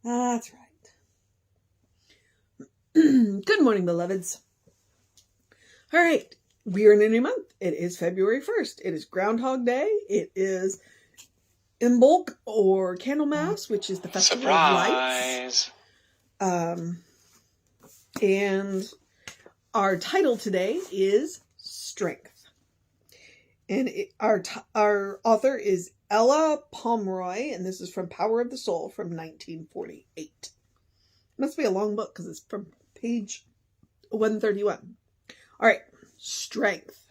That's right. Good morning, beloveds. All right, we are in a new month. It is February 1st. It is Groundhog Day. It is Imbolc or Candlemas, which is the Festival of Lights. And our title today is Strength. And our author is Ella Pomroy, and this is from Power of the Soul from 1948. Must be a long book because it's from page 131. All right, strength.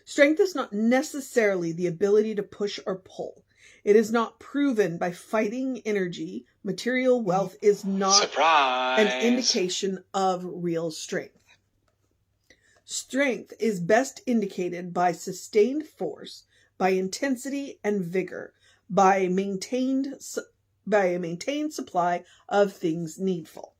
Strength is not necessarily the ability to push or pull. It is not proven by fighting energy. Material wealth is not an indication of real strength. Strength is best indicated by sustained force, by intensity and vigor, by a maintained supply of things needful.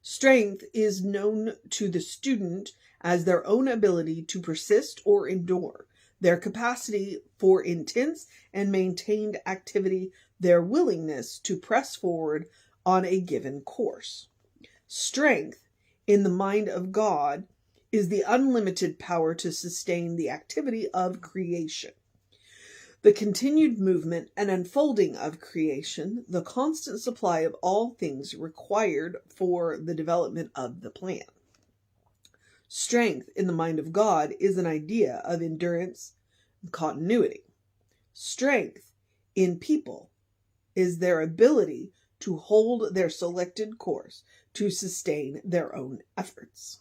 Strength is known to the student as their own ability to persist or endure, their capacity for intense and maintained activity, their willingness to press forward on a given course. Strength, in the mind of God, is the unlimited power to sustain the activity of creation. The continued movement and unfolding of creation, the constant supply of all things required for the development of the plan. Strength in the mind of God is an idea of endurance and continuity. Strength in people is their ability to hold their selected course, to sustain their own efforts.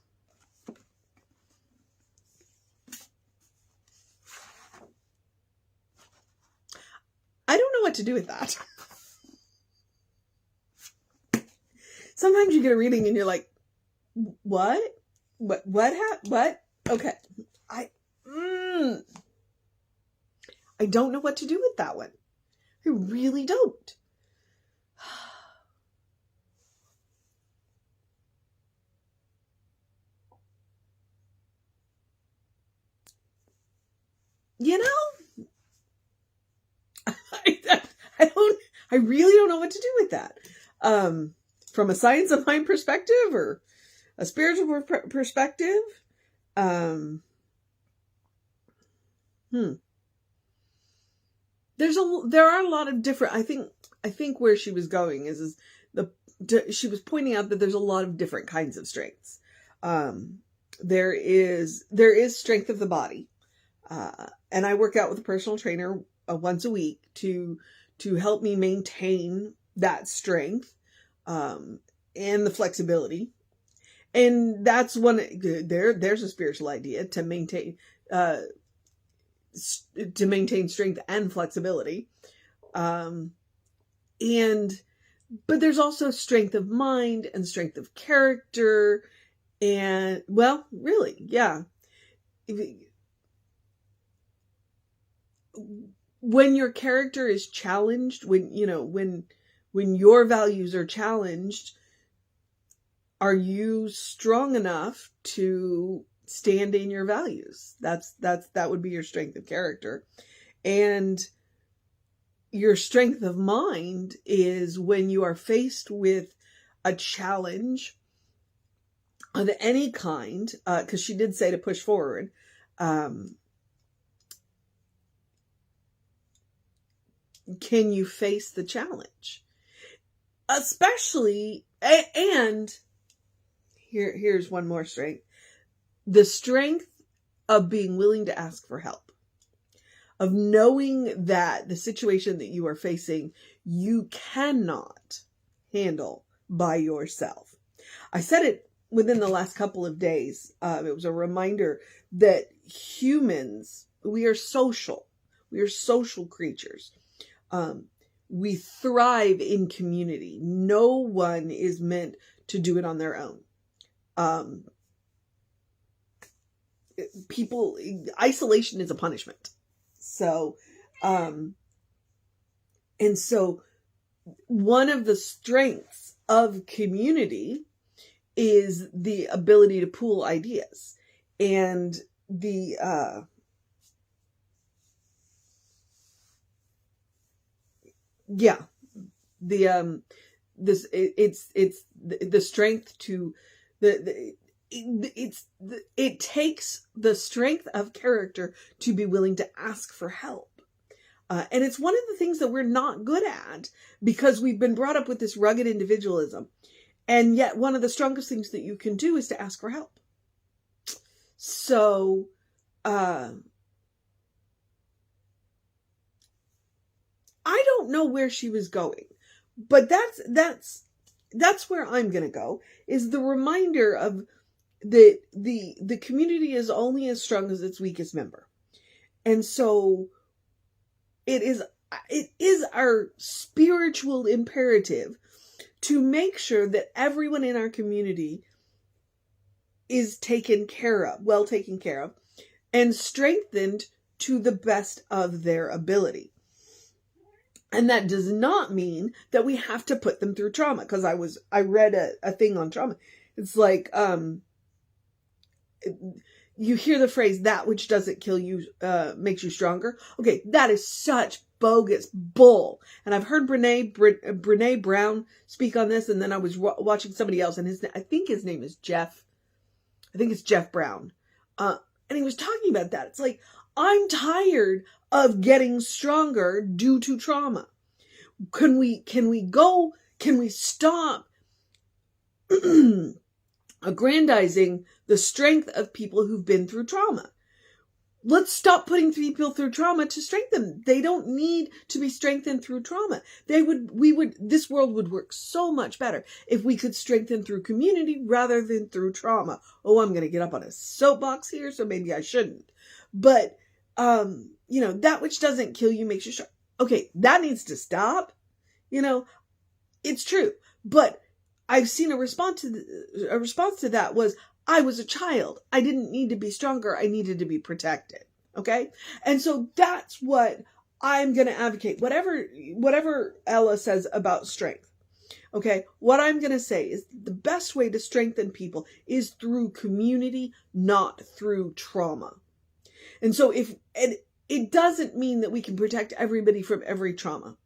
I don't know what to do with that. Sometimes you get a reading and you're like, what? What? Okay. I don't know what to do with that one. I really don't. You know, I really don't know what to do with that. From a science of mind perspective or a spiritual perspective, there are a lot of different. I think where she was going is she was pointing out that there's a lot of different kinds of strengths. There is strength of the body, and I work out with a personal trainer once a week to help me maintain that strength and the flexibility. And that's one, there's a spiritual idea to maintain strength and flexibility. But there's also strength of mind and strength of character. And, well, really, yeah. When your character is challenged, when your values are challenged, are you strong enough to stand in your values? That would be your strength of character. And your strength of mind is when you are faced with a challenge of any kind, because she did say to push forward. Can you face the challenge? Especially, and here's one more strength. The strength of being willing to ask for help. Of knowing that the situation that you are facing, you cannot handle by yourself. I said it within the last couple of days. It was a reminder that humans, we are social. We are social creatures. We thrive in community. No one is meant to do it on their own. Isolation is a punishment. So, and so one of the strengths of community is the ability to pool ideas and the it's the strength to it takes the strength of character to be willing to ask for help. And it's one of the things that we're not good at because we've been brought up with this rugged individualism. And yet one of the strongest things that you can do is to ask for help. So, I don't know where she was going, but that's where I'm going to go, is the reminder of the community is only as strong as its weakest member. And so it is our spiritual imperative to make sure that everyone in our community is well taken care of, and strengthened to the best of their ability. And that does not mean that we have to put them through trauma. Because I read a thing on trauma. It's like, you hear the phrase, that which doesn't kill you makes you stronger. Okay, that is such bogus bull. And I've heard Brene Brown speak on this, and then I was watching somebody else, and I think his name is Jeff. I think it's Jeff Brown. And he was talking about that. It's like, I'm tired of getting stronger due to trauma. Can we stop aggrandizing the strength of people who've been through trauma? Let's stop putting people through trauma to strengthen them. They don't need to be strengthened through trauma. This world would work so much better if we could strengthen through community rather than through trauma. Oh, I'm going to get up on a soapbox here, so maybe I shouldn't. But, that which doesn't kill you makes you strong. Okay, that needs to stop. It's true. But I've seen a response to that was, I was a child. I didn't need to be stronger. I needed to be protected. Okay? And so that's what I'm going to advocate. Whatever Ella says about strength. Okay? What I'm going to say is the best way to strengthen people is through community, not through trauma. And so it doesn't mean that we can protect everybody from every trauma.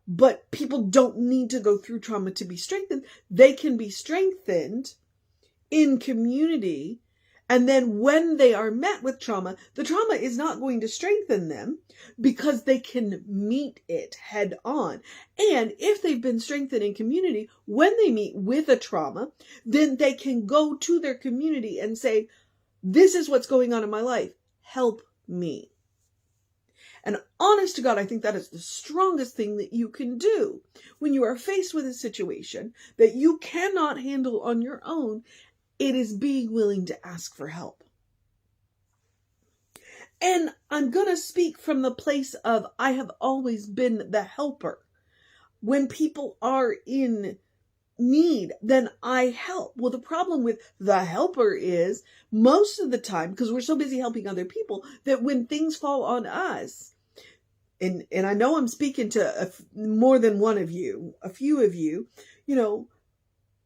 But people don't need to go through trauma to be strengthened. They can be strengthened in community. And then when they are met with trauma, the trauma is not going to strengthen them because they can meet it head on. And if they've been strengthened in community, when they meet with a trauma, then they can go to their community and say, this is what's going on in my life. Help me. And honest to God, I think that is the strongest thing that you can do when you are faced with a situation that you cannot handle on your own. It is being willing to ask for help. And I'm going to speak from the place of, I have always been the helper. When people are in need, then I help. Well, the problem with the helper is most of the time, because we're so busy helping other people, that when things fall on us, and I know I'm speaking to more than one of you, a few of you,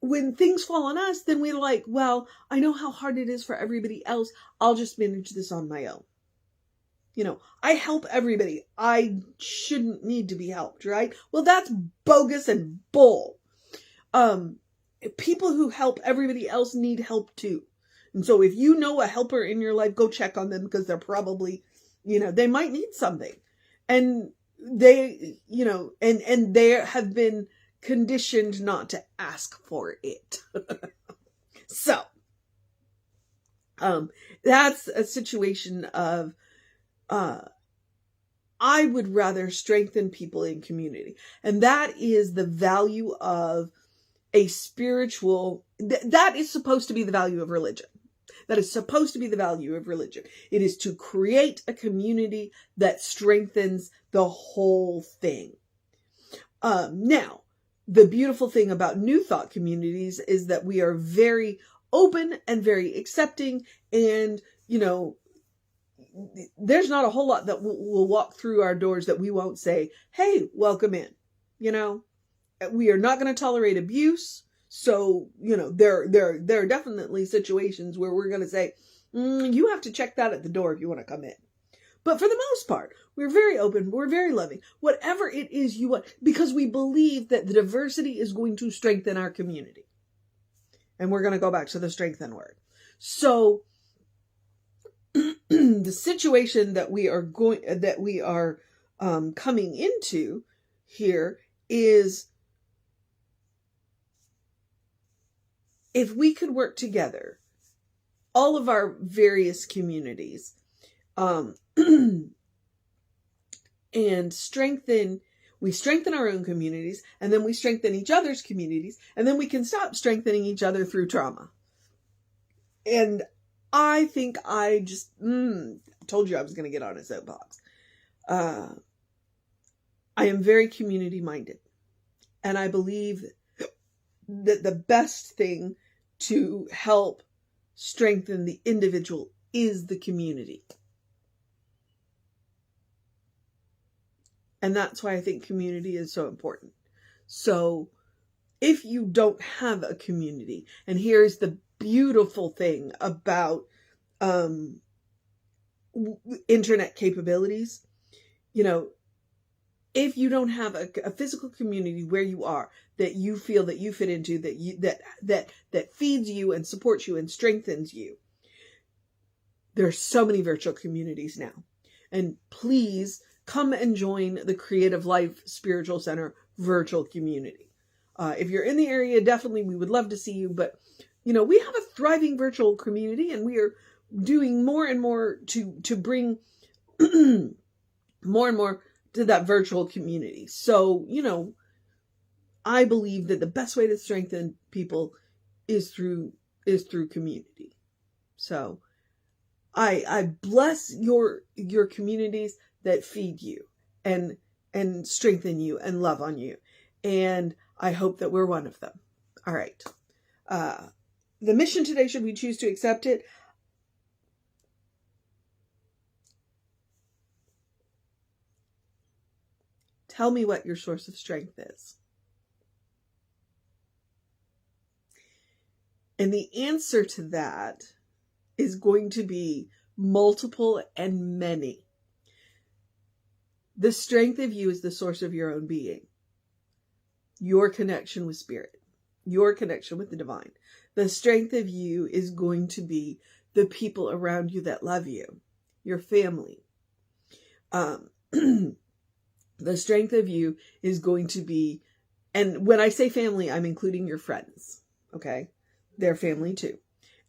when things fall on us, then we're like, well, I know how hard it is for everybody else. I'll just manage this on my own. I help everybody. I shouldn't need to be helped, right? Well, that's bogus and bull. People who help everybody else need help too. And so if you know a helper in your life, go check on them, because they're probably, they might need something. And they, and they have been conditioned not to ask for it. So, that's a situation of, I would rather strengthen people in community. And that is the value of a spiritual, that is supposed to be the value of religion. That is supposed to be the value of religion. It is to create a community that strengthens the whole thing. Now, the beautiful thing about New Thought communities is that we are very open and very accepting, and, there's not a whole lot that will walk through our doors that we won't say, hey, welcome in. We are not going to tolerate abuse. So, there are definitely situations where we're going to say, you have to check that at the door if you want to come in. But for the most part, we're very open, we're very loving. Whatever it is you want, because we believe that the diversity is going to strengthen our community. And we're going to go back to the strengthen word. So the situation that we are coming into here is, if we could work together, all of our various communities, and strengthen our own communities, and then we strengthen each other's communities, and then we can stop strengthening each other through trauma. And I think I just told you I was going to get on a soapbox. I am very community minded, and I believe that the best thing to help strengthen the individual is the community. And that's why I think community is so important. So if you don't have a community, and here's the beautiful thing about internet capabilities, if you don't have a physical community where you are, that you feel that you fit into, that feeds you and supports you and strengthens you, there's so many virtual communities now. And please come and join the Creative Life Spiritual Center virtual community. If you're in the area, definitely we would love to see you. But, we have a thriving virtual community, and we are doing more and more to bring more and more to that virtual community. So, I believe that the best way to strengthen people is through community. So I bless your communities that feed you and strengthen you and love on you. And I hope that we're one of them. All right. The mission today, should we choose to accept it, tell me what your source of strength is. And the answer to that is going to be multiple and many. The strength of you is the source of your own being. Your connection with spirit. Your connection with the divine. The strength of you is going to be the people around you that love you. Your family. The strength of you is going to be, and when I say family, I'm including your friends. Okay? They're family too.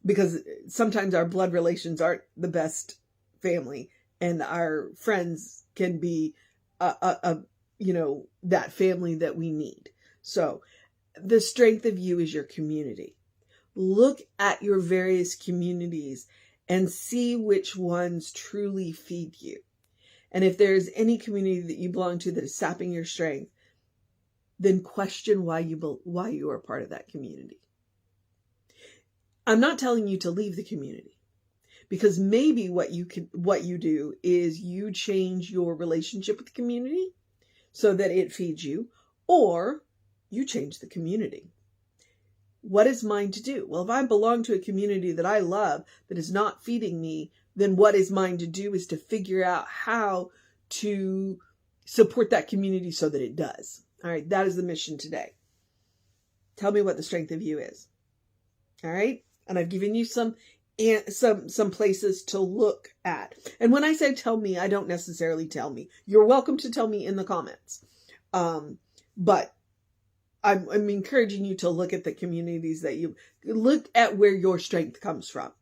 Because sometimes our blood relations aren't the best family, and our friends can be that family that we need. So the strength of you is your community. Look at your various communities and see which ones truly feed you. And if there's any community that you belong to that is sapping your strength, then question why you are part of that community. I'm not telling you to leave the community, because maybe what you do is you change your relationship with the community so that it feeds you, or you change the community. What is mine to do? Well, if I belong to a community that I love that is not feeding me, then what is mine to do is to figure out how to support that community so that it does. All right, that is the mission today. Tell me what the strength of you is. All right, and I've given you some places to look at. And when I say tell me, I don't necessarily tell me. You're welcome to tell me in the comments. But I'm encouraging you to look at the communities that you look at, where your strength comes from.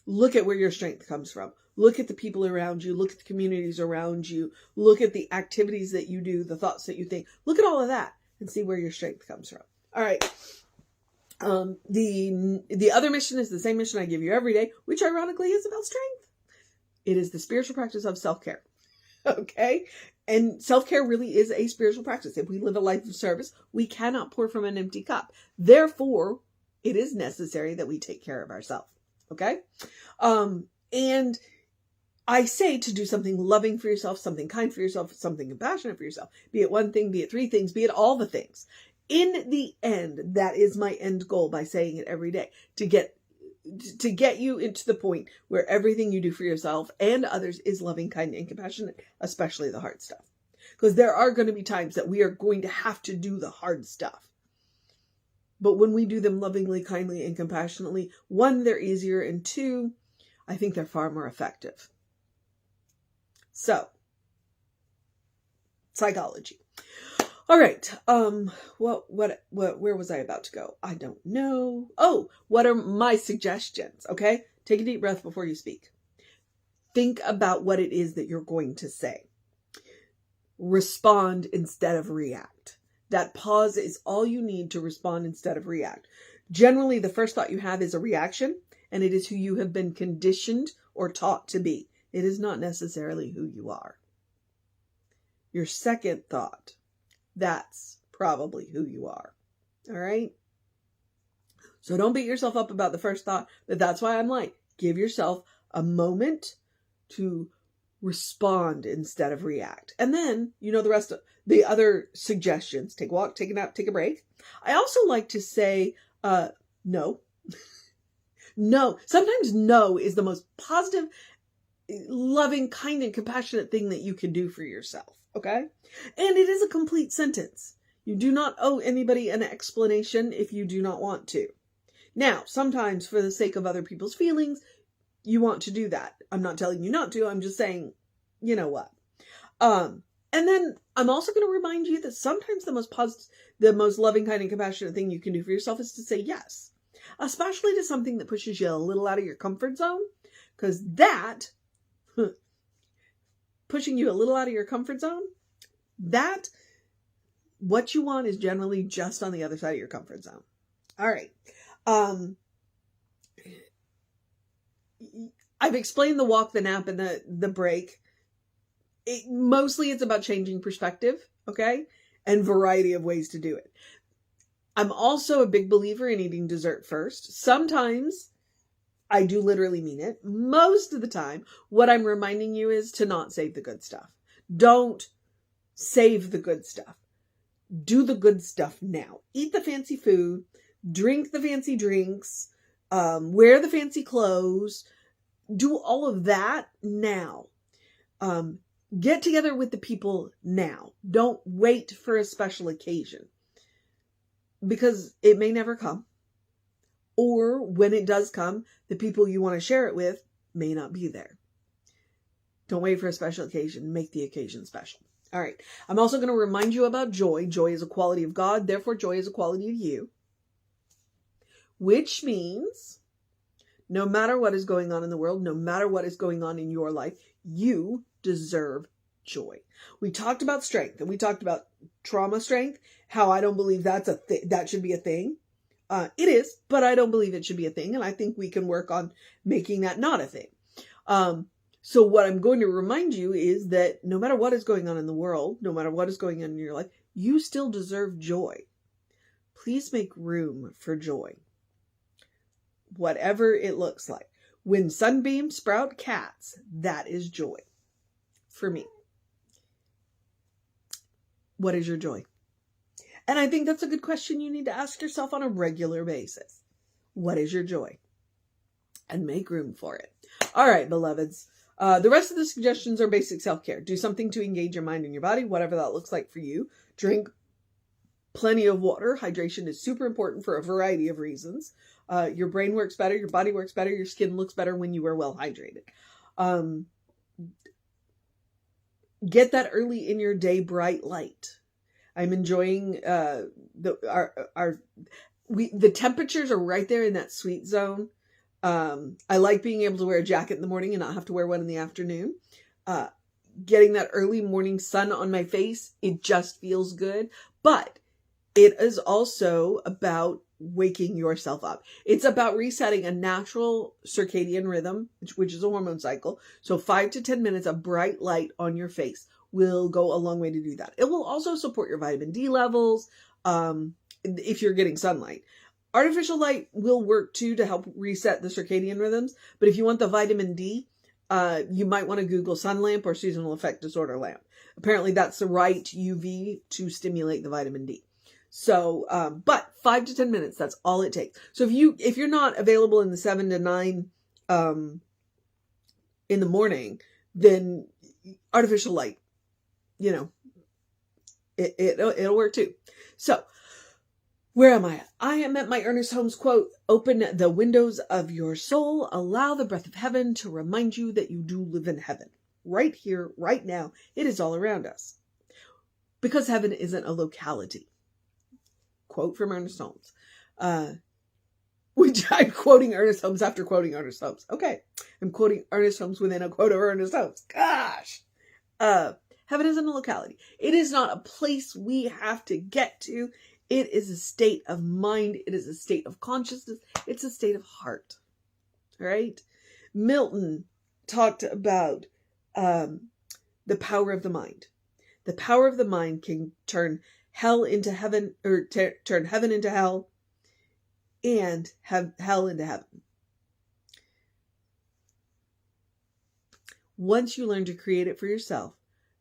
Look at where your strength comes from. Look at the people around you. Look at the communities around you. Look at the activities that you do, the thoughts that you think. Look at all of that and see where your strength comes from. All right. The other mission is the same mission I give you every day, which ironically is about strength. It is the spiritual practice of self-care. Okay? And self-care really is a spiritual practice. If we live a life of service, we cannot pour from an empty cup. Therefore, it is necessary that we take care of ourselves. Okay? And I say to do something loving for yourself, something kind for yourself, something compassionate for yourself. Be it one thing, be it three things, be it all the things. In the end, that is my end goal by saying it every day. To get to get you into the point where everything you do for yourself and others is loving, kind, and compassionate, especially the hard stuff. Because there are going to be times that we are going to have to do the hard stuff. But when we do them lovingly, kindly, and compassionately, one, they're easier, and two, I think they're far more effective. So, psychology. All right. Where was I about to go? I don't know. Oh, what are my suggestions? Okay. Take a deep breath before you speak. Think about what it is that you're going to say. Respond instead of react. That pause is all you need to respond instead of react. Generally, the first thought you have is a reaction, and it is who you have been conditioned or taught to be. It is not necessarily who you are. Your second thought, that's probably who you are. All right? So don't beat yourself up about the first thought, but that's why I'm like, give yourself a moment to respond instead of react. And then, the rest of the other suggestions. Take a walk, take a nap, take a break. I also like to say, no. No. Sometimes no is the most positive, loving, kind, and compassionate thing that you can do for yourself. Okay? And it is a complete sentence. You do not owe anybody an explanation if you do not want to. Now, sometimes for the sake of other people's feelings, you want to do that. I'm not telling you not to. I'm just saying, you know what. And then I'm also going to remind you that sometimes the most positive, the most loving, kind, and compassionate thing you can do for yourself is to say yes. Especially to something that pushes you a little out of your comfort zone. Because that, pushing you a little out of your comfort zone, that, what you want is generally just on the other side of your comfort zone. All right. I've explained the walk, the nap, and the break. Mostly it's about changing perspective, okay? And variety of ways to do it. I'm also a big believer in eating dessert first. Sometimes I do literally mean it. Most of the time, what I'm reminding you is to not save the good stuff. Don't save the good stuff. Do the good stuff now. Eat the fancy food. Drink the fancy drinks. Wear the fancy clothes. Do all of that now. Get together with the people now. Don't wait for a special occasion. Because it may never come. Or when it does come, the people you want to share it with may not be there. Don't wait for a special occasion. Make the occasion special. All right. I'm also going to remind you about joy. Joy is a quality of God. Therefore, joy is a quality of you. Which means no matter what is going on in the world, no matter what is going on in your life, you deserve joy. We talked about strength, and we talked about trauma strength, how I don't believe that's that should be a thing. It is, but I don't believe it should be a thing, and I think we can work on making that not a thing. So what I'm going to remind you is that no matter what is going on in the world, no matter what is going on in your life, you still deserve joy. Please make room for joy. Whatever it looks like. When sunbeams sprout cats, that is joy. For me. What is your joy? And I think that's a good question you need to ask yourself on a regular basis. What is your joy? And make room for it. All right, beloveds. The rest of the suggestions are basic self-care. Do something to engage your mind and your body, whatever that looks like for you. Drink plenty of water. Hydration is super important for a variety of reasons. Your brain works better, your body works better, your skin looks better when you are well hydrated. Get that early in your day bright light. I'm enjoying the temperatures are right there in that sweet zone. I like being able to wear a jacket in the morning and not have to wear one in the afternoon. Getting that early morning sun on my face, it just feels good. But it is also about waking yourself up. It's about resetting a natural circadian rhythm, which is a hormone cycle. So 5 to 10 minutes of bright light on your face will go a long way to do that. It will also support your vitamin D levels if you're getting sunlight. Artificial light will work too to help reset the circadian rhythms. But if you want the vitamin D, you might want to Google sun lamp or seasonal affect disorder lamp. Apparently that's the right UV to stimulate the vitamin D. So, but 5 to 10 minutes, that's all it takes. So if you're not available in the 7 to 9, in the morning, then artificial light, it'll work too. So where am I at? I am at my Ernest Holmes quote, open the windows of your soul, allow the breath of heaven to remind you that you do live in heaven. Right here, right now, it is all around us. Because heaven isn't a locality. Quote from Ernest Holmes. Which I'm quoting Ernest Holmes after quoting Ernest Holmes. Okay. I'm quoting Ernest Holmes within a quote of Ernest Holmes. Gosh. Heaven isn't a locality. It is not a place we have to get to. It is a state of mind. It is a state of consciousness. It's a state of heart. All right. Milton talked about the power of the mind. The power of the mind can turn hell into heaven, or turn heaven into hell, and have hell into heaven. Once you learn to create it for yourself,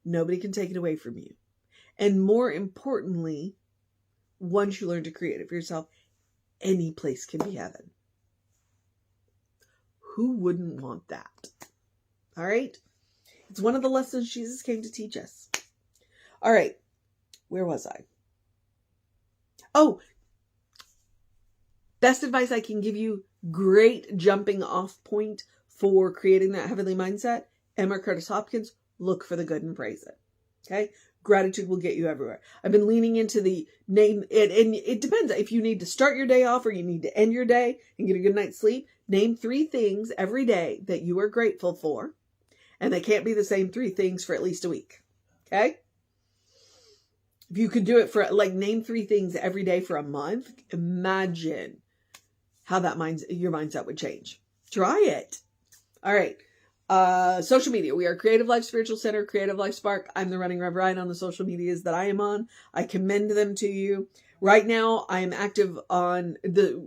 nobody can take it away from you. And more importantly, once you learn to create it for yourself, any place can be heaven. Who wouldn't want that? All right. It's one of the lessons Jesus came to teach us. All right. Where was I? Oh, best advice I can give you, great jumping off point for creating that heavenly mindset. Emma Curtis Hopkins, look for the good and praise it. Okay. Gratitude will get you everywhere. I've been leaning into the name, and it depends if you need to start your day off or you need to end your day and get a good night's sleep. Name 3 things every day that you are grateful for. And they can't be the same 3 things for at least a week. Okay. If you could do it for name 3 things every day for a month, imagine how your mindset would change. Try it. All right. Social media. We are Creative Life Spiritual Center, Creative Life Spark. I'm the running Rev Ryan on the social medias that I am on. I commend them to you. Right now, I am active on the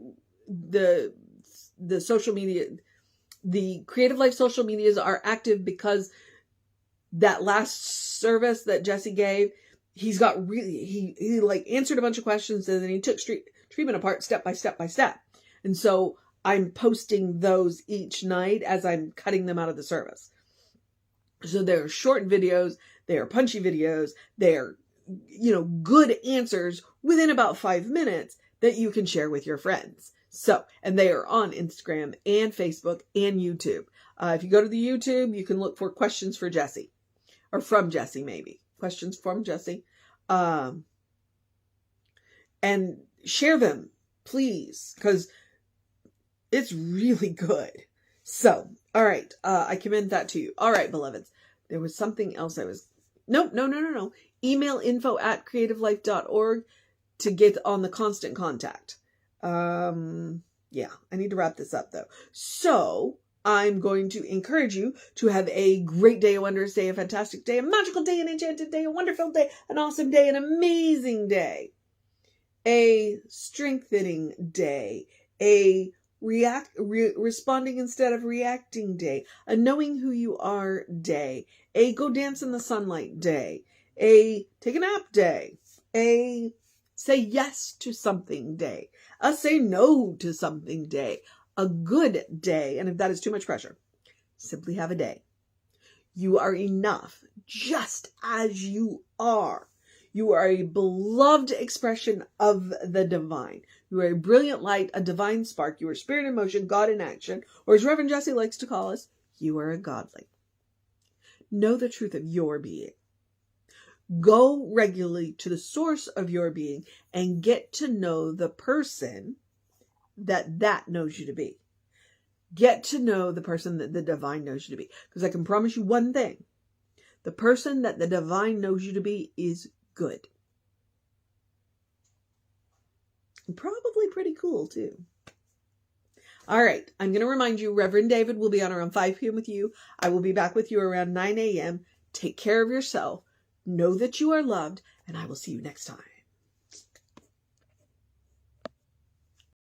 social media. The Creative Life social medias are active because that last service that Jesse gave, he answered a bunch of questions, and then he took treatment apart step by step by step. And so I'm posting those each night as I'm cutting them out of the service. So they're short videos, they are punchy videos, they are, good answers within about 5 minutes that you can share with your friends. So, and they are on Instagram and Facebook and YouTube. If you go to the YouTube, you can look for questions for Jesse, or from Jesse, maybe. Questions from Jesse. And share them, please, because it's really good. So, all right. I commend that to you. All right, beloveds. There was something else No. Email info@creativelife.org to get on the constant contact. Yeah, I need to wrap this up though. So I'm going to encourage you to have a great day, a wondrous day, a fantastic day, a magical day, an enchanted day, a wonderful day, an awesome day, an amazing day, a strengthening day, a responding instead of reacting day, a knowing who you are day, a go dance in the sunlight day, a take a nap day, a say yes to something day, a say no to something day, a good day. And if that is too much pressure, simply have a day. You are enough just as you are. You are a beloved expression of the divine. You are a brilliant light, a divine spark. You are spirit in motion, God in action, or as Reverend Jesse likes to call us, you are a godling. Know the truth of your being. Go regularly to the source of your being and get to know the person that knows you to be. Get to know the person that the divine knows you to be. Because I can promise you one thing. The person that the divine knows you to be is good. And probably pretty cool too. All right. I'm going to remind you, Reverend David will be on around 5 p.m. with you. I will be back with you around 9 a.m. Take care of yourself. Know that you are loved, and I will see you next time.